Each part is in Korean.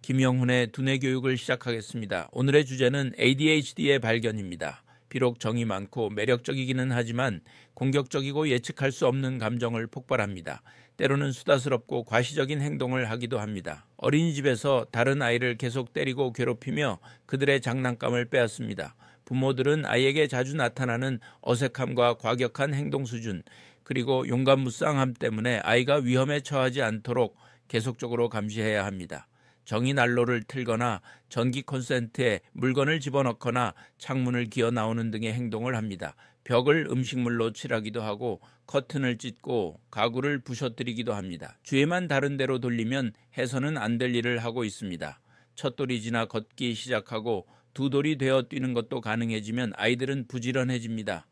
김영훈의 두뇌 교육을 시작하겠습니다. 오늘의 주제는 ADHD의 발견입니다. 비록 정이 많고 매력적이기는 하지만 공격적이고 예측할 수 없는 감정을 폭발합니다. 때로는 수다스럽고 과시적인 행동을 하기도 합니다. 어린이집에서 다른 아이를 계속 때리고 괴롭히며 그들의 장난감을 빼앗습니다. 부모들은 아이에게 자주 나타나는 어색함과 과격한 행동 수준, 그리고 용감무쌍함 때문에 아이가 위험에 처하지 않도록 계속적으로 감시해야 합니다. 정의 난로를 틀거나 전기 콘센트에 물건을 집어넣거나 창문을 기어 나오는 등의 행동을 합니다. 벽을 음식물로 칠하기도 하고 커튼을 찢고 가구를 부셔뜨리기도 합니다. 주에만 다른 데로 돌리면 해서는 안 될 일을 하고 있습니다. 첫 돌이 지나 걷기 시작하고 두 돌이 되어 뛰는 것도 가능해지면 아이들은 부지런해집니다.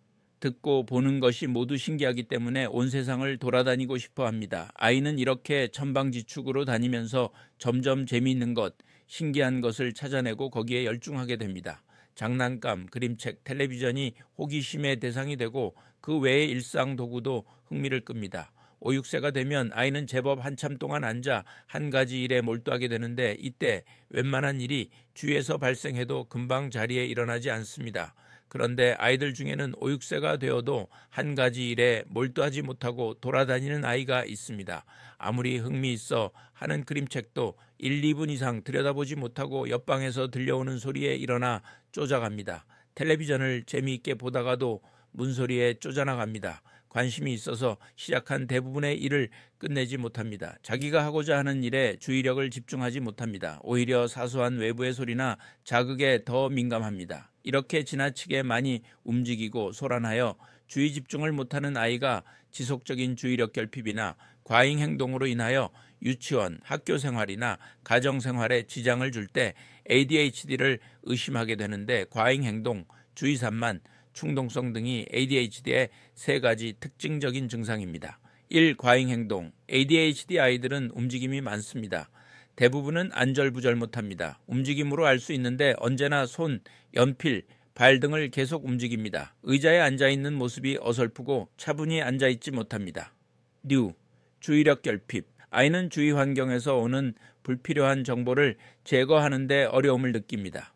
듣고 보는 것이 모두 신기하기 때문에 온 세상을 돌아다니고 싶어 합니다. 아이는 이렇게 천방지축으로 다니면서 점점 재미있는 것, 신기한 것을 찾아내고 거기에 열중하게 됩니다. 장난감, 그림책, 텔레비전이 호기심의 대상이 되고 그 외의 일상 도구도 흥미를 끕니다. 5, 6세가 되면 아이는 제법 한참 동안 앉아 한 가지 일에 몰두하게 되는데 이때 웬만한 일이 주위에서 발생해도 금방 자리에 일어나지 않습니다. 그런데 아이들 중에는 5, 6세가 되어도 한 가지 일에 몰두하지 못하고 돌아다니는 아이가 있습니다. 아무리 흥미있어 하는 그림책도 1, 2분 이상 들여다보지 못하고 옆방에서 들려오는 소리에 일어나 쫓아갑니다. 텔레비전을 재미있게 보다가도 문소리에 쫓아나갑니다. 관심이 있어서 시작한 대부분의 일을 끝내지 못합니다. 자기가 하고자 하는 일에 주의력을 집중하지 못합니다. 오히려 사소한 외부의 소리나 자극에 더 민감합니다. 이렇게 지나치게 많이 움직이고 소란하여 주의 집중을 못하는 아이가 지속적인 주의력 결핍이나 과잉 행동으로 인하여 유치원, 학교 생활이나 가정 생활에 지장을 줄 때 ADHD를 의심하게 되는데 과잉 행동, 주의 산만, 충동성 등이 ADHD의 세 가지 특징적인 증상입니다. 1. 과잉 행동. ADHD 아이들은 움직임이 많습니다. 대부분은 안절부절 못합니다. 움직임으로 알 수 있는데 언제나 손, 연필, 발 등을 계속 움직입니다. 의자에 앉아있는 모습이 어설프고 차분히 앉아있지 못합니다. 류. 주의력 결핍. 아이는 주위 환경에서 오는 불필요한 정보를 제거하는 데 어려움을 느낍니다.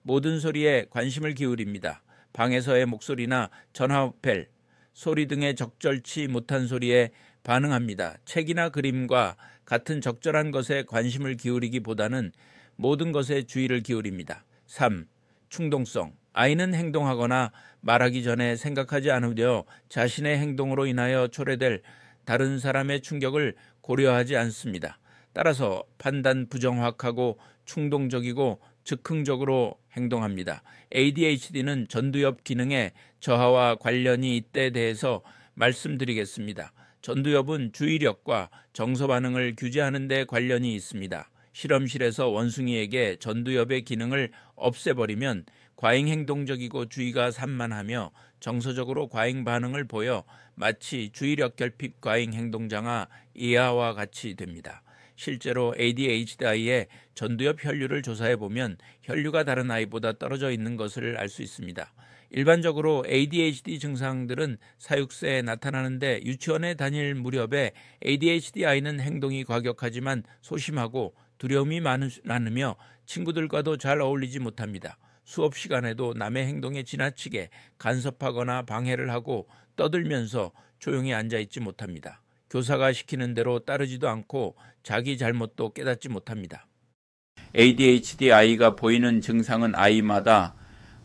모든 소리에 관심을 기울입니다. 방에서의 목소리나 전화벨, 소리 등의 적절치 못한 소리에 반응합니다. 책이나 그림과 같은 적절한 것에 관심을 기울이기보다는 모든 것에 주의를 기울입니다. 3. 충동성. 아이는 행동하거나 말하기 전에 생각하지 않으려 자신의 행동으로 인하여 초래될 다른 사람의 충격을 고려하지 않습니다. 따라서 판단 부정확하고 충동적이고 즉흥적으로 행동합니다. ADHD는 전두엽 기능의 저하와 관련이 있다에 대해서 말씀드리겠습니다. 전두엽은 주의력과 정서 반응을 규제하는 데 관련이 있습니다. 실험실에서 원숭이에게 전두엽의 기능을 없애버리면 과잉 행동적이고 주의가 산만하며 정서적으로 과잉 반응을 보여 마치 주의력 결핍 과잉 행동 장애 이하와 같이 됩니다. 실제로 ADHD 아이의 전두엽 혈류를 조사해보면 혈류가 다른 아이보다 떨어져 있는 것을 알 수 있습니다. 일반적으로 ADHD 증상들은 사육세에 나타나는데 유치원에 다닐 무렵에 ADHD 아이는 행동이 과격하지만 소심하고 두려움이 많으며 친구들과도 잘 어울리지 못합니다. 수업 시간에도 남의 행동에 지나치게 간섭하거나 방해를 하고 떠들면서 조용히 앉아있지 못합니다. 교사가 시키는 대로 따르지도 않고 자기 잘못도 깨닫지 못합니다. ADHD 아이가 보이는 증상은 아이마다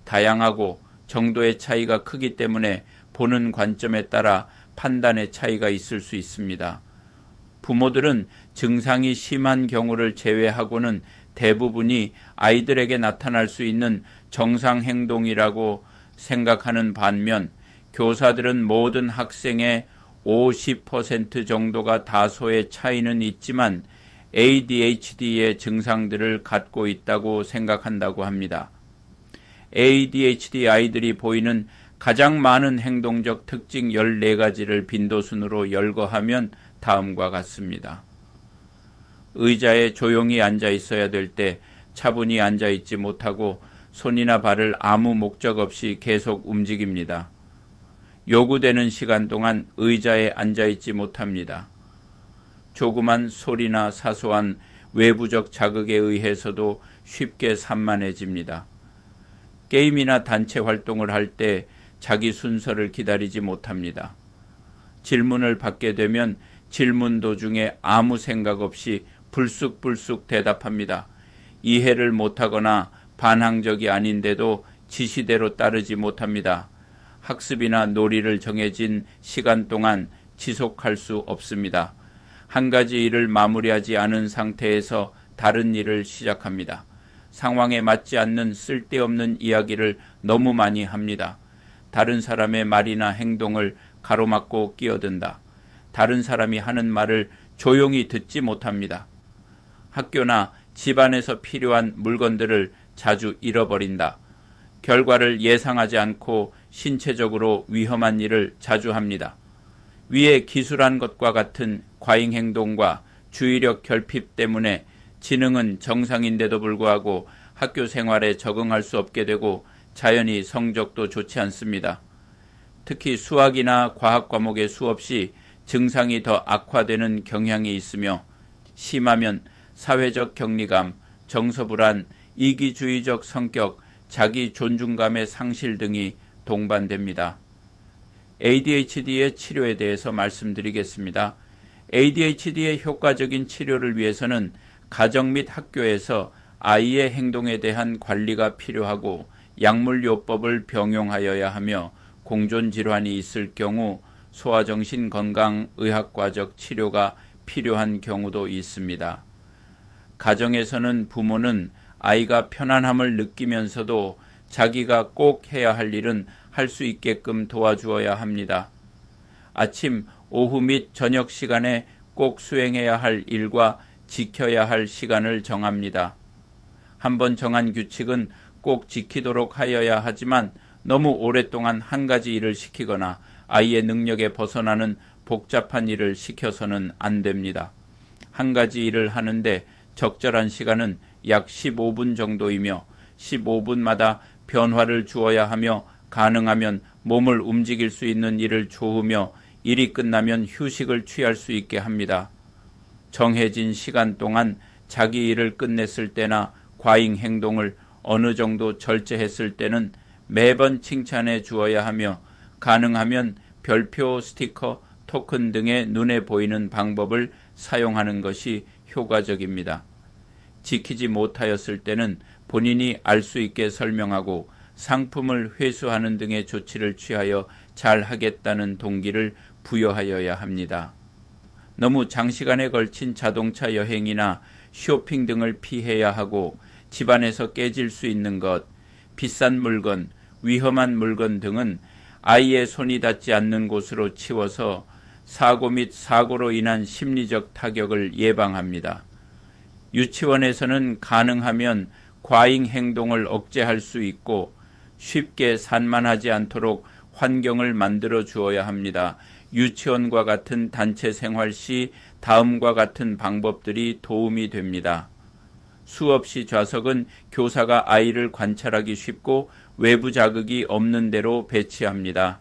다양하고 정도의 차이가 크기 때문에 보는 관점에 따라 판단의 차이가 있을 수 있습니다. 부모들은 증상이 심한 경우를 제외하고는 대부분이 아이들에게 나타날 수 있는 정상 행동이라고 생각하는 반면 교사들은 모든 학생의 50% 정도가 다소의 차이는 있지만 ADHD의 증상들을 갖고 있다고 생각한다고 합니다. ADHD 아이들이 보이는 가장 많은 행동적 특징 14가지를 빈도순으로 열거하면 다음과 같습니다. 의자에 조용히 앉아 있어야 될 때 차분히 앉아 있지 못하고 손이나 발을 아무 목적 없이 계속 움직입니다. 요구되는 시간 동안 의자에 앉아 있지 못합니다. 조그만 소리나 사소한 외부적 자극에 의해서도 쉽게 산만해집니다. 게임이나 단체 활동을 할 때 자기 순서를 기다리지 못합니다. 질문을 받게 되면 질문 도중에 아무 생각 없이 불쑥불쑥 대답합니다. 이해를 못하거나 반항적이 아닌데도 지시대로 따르지 못합니다. 학습이나 놀이를 정해진 시간 동안 지속할 수 없습니다. 한 가지 일을 마무리하지 않은 상태에서 다른 일을 시작합니다. 상황에 맞지 않는 쓸데없는 이야기를 너무 많이 합니다. 다른 사람의 말이나 행동을 가로막고 끼어든다. 다른 사람이 하는 말을 조용히 듣지 못합니다. 학교나 집안에서 필요한 물건들을 자주 잃어버린다. 결과를 예상하지 않고 신체적으로 위험한 일을 자주 합니다. 위에 기술한 것과 같은 과잉 행동과 주의력 결핍 때문에 지능은 정상인데도 불구하고 학교 생활에 적응할 수 없게 되고 자연히 성적도 좋지 않습니다. 특히 수학이나 과학 과목의 수없이 증상이 더 악화되는 경향이 있으며 심하면 사회적 격리감, 정서불안, 이기주의적 성격, 자기 존중감의 상실 등이 동반됩니다. ADHD의 치료에 대해서 말씀드리겠습니다. ADHD의 효과적인 치료를 위해서는 가정 및 학교에서 아이의 행동에 대한 관리가 필요하고 약물요법을 병용하여야 하며 공존질환이 있을 경우 소아정신건강의학과적 치료가 필요한 경우도 있습니다. 가정에서는 부모는 아이가 편안함을 느끼면서도 자기가 꼭 해야 할 일은 할 수 있게끔 도와주어야 합니다. 아침, 오후 및 저녁 시간에 꼭 수행해야 할 일과 지켜야 할 시간을 정합니다. 한번 정한 규칙은 꼭 지키도록 하여야 하지만 너무 오랫동안 한 가지 일을 시키거나 아이의 능력에 벗어나는 복잡한 일을 시켜서는 안 됩니다. 한 가지 일을 하는데 적절한 시간은 약 15분 정도이며 15분마다 변화를 주어야 하며 가능하면 몸을 움직일 수 있는 일을 조으며 일이 끝나면 휴식을 취할 수 있게 합니다. 정해진 시간 동안 자기 일을 끝냈을 때나 과잉 행동을 어느 정도 절제했을 때는 매번 칭찬해 주어야 하며 가능하면 별표, 스티커, 토큰 등의 눈에 보이는 방법을 사용하는 것이 효과적입니다. 지키지 못하였을 때는 본인이 알 수 있게 설명하고 상품을 회수하는 등의 조치를 취하여 잘 하겠다는 동기를 부여하여야 합니다. 너무 장시간에 걸친 자동차 여행이나 쇼핑 등을 피해야 하고 집안에서 깨질 수 있는 것, 비싼 물건, 위험한 물건 등은 아이의 손이 닿지 않는 곳으로 치워서 사고 및 사고로 인한 심리적 타격을 예방합니다. 유치원에서는 가능하면 과잉 행동을 억제할 수 있고 쉽게 산만하지 않도록 환경을 만들어 주어야 합니다. 유치원과 같은 단체 생활 시 다음과 같은 방법들이 도움이 됩니다. 수없이 좌석은 교사가 아이를 관찰하기 쉽고 외부 자극이 없는 데로 배치합니다.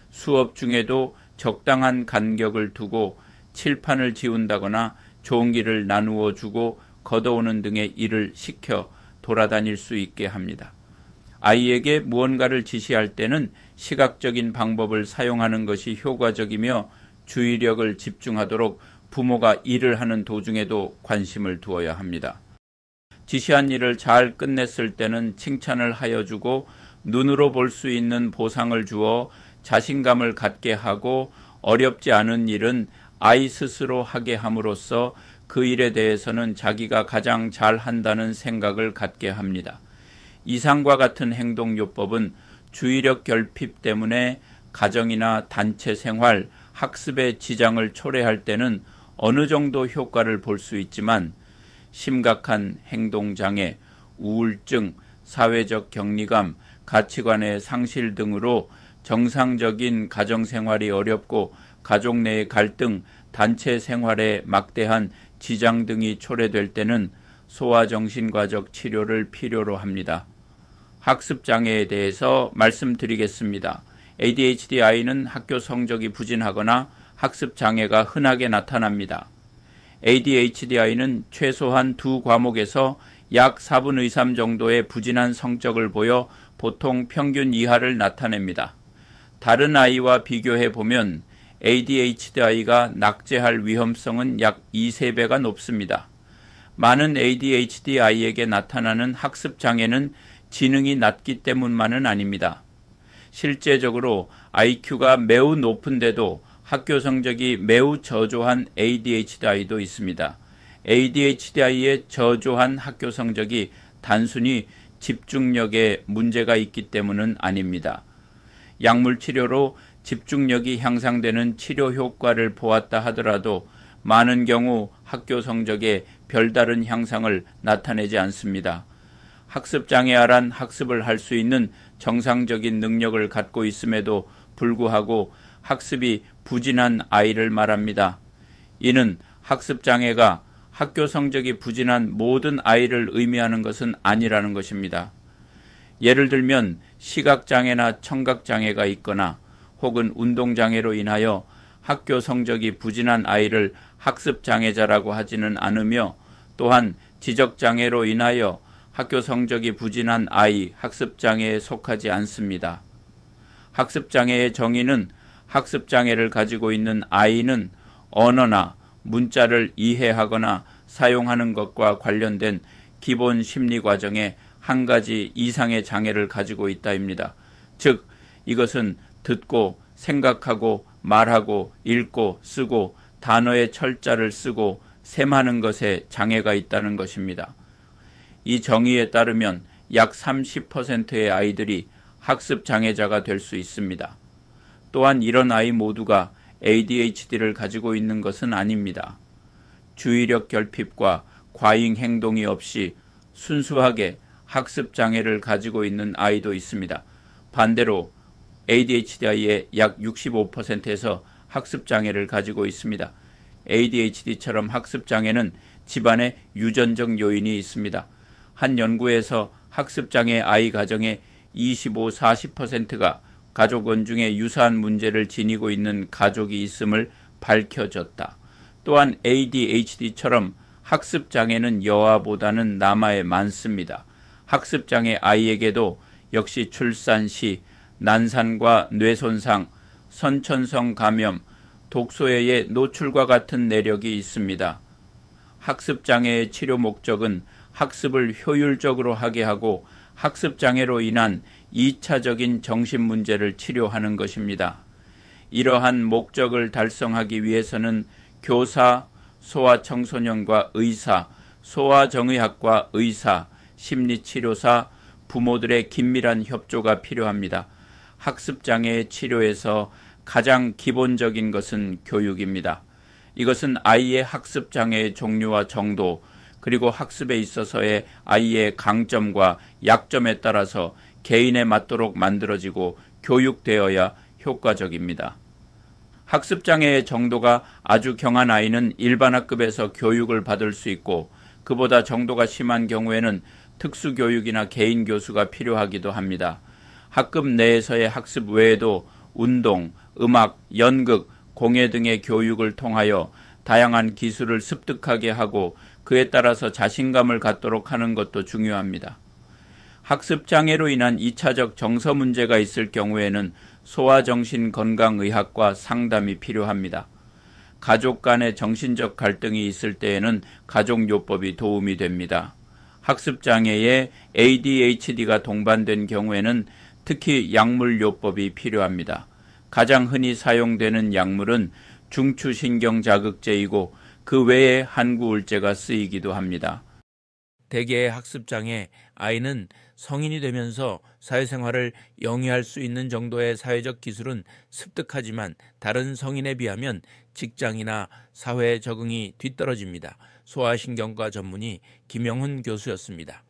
수업 중에도 적당한 간격을 두고 칠판을 지운다거나 종이를 나누어 주고 걷어오는 등의 일을 시켜 돌아다닐 수 있게 합니다. 아이에게 무언가를 지시할 때는 시각적인 방법을 사용하는 것이 효과적이며 주의력을 집중하도록 부모가 일을 하는 도중에도 관심을 두어야 합니다. 지시한 일을 잘 끝냈을 때는 칭찬을 하여 주고 눈으로 볼 수 있는 보상을 주어 자신감을 갖게 하고 어렵지 않은 일은 아이 스스로 하게 함으로써 그 일에 대해서는 자기가 가장 잘 한다는 생각을 갖게 합니다. 이상과 같은 행동요법은 주의력 결핍 때문에 가정이나 단체 생활, 학습에 지장을 초래할 때는 어느 정도 효과를 볼 수 있지만 심각한 행동장애, 우울증, 사회적 격리감, 가치관의 상실 등으로 정상적인 가정생활이 어렵고 가족 내의 갈등, 단체 생활에 막대한 지장 등이 초래될 때는 소아정신과적 치료를 필요로 합니다. 학습장애에 대해서 말씀드리겠습니다. ADHD 아이는 학교 성적이 부진하거나 학습장애가 흔하게 나타납니다. ADHD 아이는 최소한 2과목에서 약 4분의 3 정도의 부진한 성적을 보여 보통 평균 이하를 나타냅니다. 다른 아이와 비교해 보면 ADHD 아이가 낙제할 위험성은 약 2~3배가 높습니다. 많은 ADHD 아이에게 나타나는 학습 장애는 지능이 낮기 때문만은 아닙니다. 실제적으로 IQ가 매우 높은데도 학교 성적이 매우 저조한 ADHD 아이도 있습니다. ADHD 아이의 저조한 학교 성적이 단순히 집중력에 문제가 있기 때문은 아닙니다. 약물 치료로 집중력이 향상되는 치료 효과를 보았다 하더라도 많은 경우 학교 성적에 별다른 향상을 나타내지 않습니다. 학습장애아란 학습을 할 수 있는 정상적인 능력을 갖고 있음에도 불구하고 학습이 부진한 아이를 말합니다. 이는 학습장애가 학교 성적이 부진한 모든 아이를 의미하는 것은 아니라는 것입니다. 예를 들면 시각장애나 청각장애가 있거나 혹은 운동장애로 인하여 학교 성적이 부진한 아이를 학습장애자라고 하지는 않으며 또한 지적장애로 인하여 학교 성적이 부진한 아이 학습장애에 속하지 않습니다. 학습장애의 정의는 학습장애를 가지고 있는 아이는 언어나 문자를 이해하거나 사용하는 것과 관련된 기본 심리 과정에 한 가지 이상의 장애를 가지고 있다입니다. 즉, 이것은 듣고 생각하고 말하고 읽고 쓰고 단어의 철자를 쓰고 셈하는 것에 장애가 있다는 것입니다. 이 정의에 따르면 약 30%의 아이들이 학습 장애자가 될 수 있습니다. 또한 이런 아이 모두가 ADHD를 가지고 있는 것은 아닙니다. 주의력 결핍과 과잉 행동이 없이 순수하게 학습 장애를 가지고 있는 아이도 있습니다. 반대로 ADHD 아이의 약 65%에서 학습 장애를 가지고 있습니다. ADHD처럼 학습 장애는 집안에 유전적 요인이 있습니다. 한 연구에서 학습 장애 아이 가정의 25~40%가 가족원 중에 유사한 문제를 지니고 있는 가족이 있음을 밝혀졌다. 또한 ADHD처럼 학습 장애는 여아보다는 남아에 많습니다. 학습 장애 아이에게도 역시 출산 시 난산과 뇌손상, 선천성 감염, 독소해의 노출과 같은 내력이 있습니다. 학습장애의 치료 목적은 학습을 효율적으로 하게 하고 학습장애로 인한 2차적인 정신문제를 치료하는 것입니다. 이러한 목적을 달성하기 위해서는 교사, 소아청소년과 의사, 소아정의학과 의사, 심리치료사, 부모들의 긴밀한 협조가 필요합니다. 학습장애의 치료에서 가장 기본적인 것은 교육입니다. 이것은 아이의 학습장애의 종류와 정도, 그리고 학습에 있어서의 아이의 강점과 약점에 따라서 개인에 맞도록 만들어지고 교육되어야 효과적입니다. 학습장애의 정도가 아주 경한 아이는 일반학급에서 교육을 받을 수 있고, 그보다 정도가 심한 경우에는 특수교육이나 개인 교수가 필요하기도 합니다. 학급 내에서의 학습 외에도 운동, 음악, 연극, 공예 등의 교육을 통하여 다양한 기술을 습득하게 하고 그에 따라서 자신감을 갖도록 하는 것도 중요합니다. 학습장애로 인한 2차적 정서 문제가 있을 경우에는 소아정신건강의학과 상담이 필요합니다. 가족 간의 정신적 갈등이 있을 때에는 가족요법이 도움이 됩니다. 학습장애에 ADHD가 동반된 경우에는 특히 약물요법이 필요합니다. 가장 흔히 사용되는 약물은 중추신경자극제이고 그 외에 항구울제가 쓰이기도 합니다. 대개의 학습장애 아이는 성인이 되면서 사회생활을 영위할 수 있는 정도의 사회적 기술은 습득하지만 다른 성인에 비하면 직장이나 사회에 적응이 뒤떨어집니다. 소아신경과 전문의 김영훈 교수였습니다.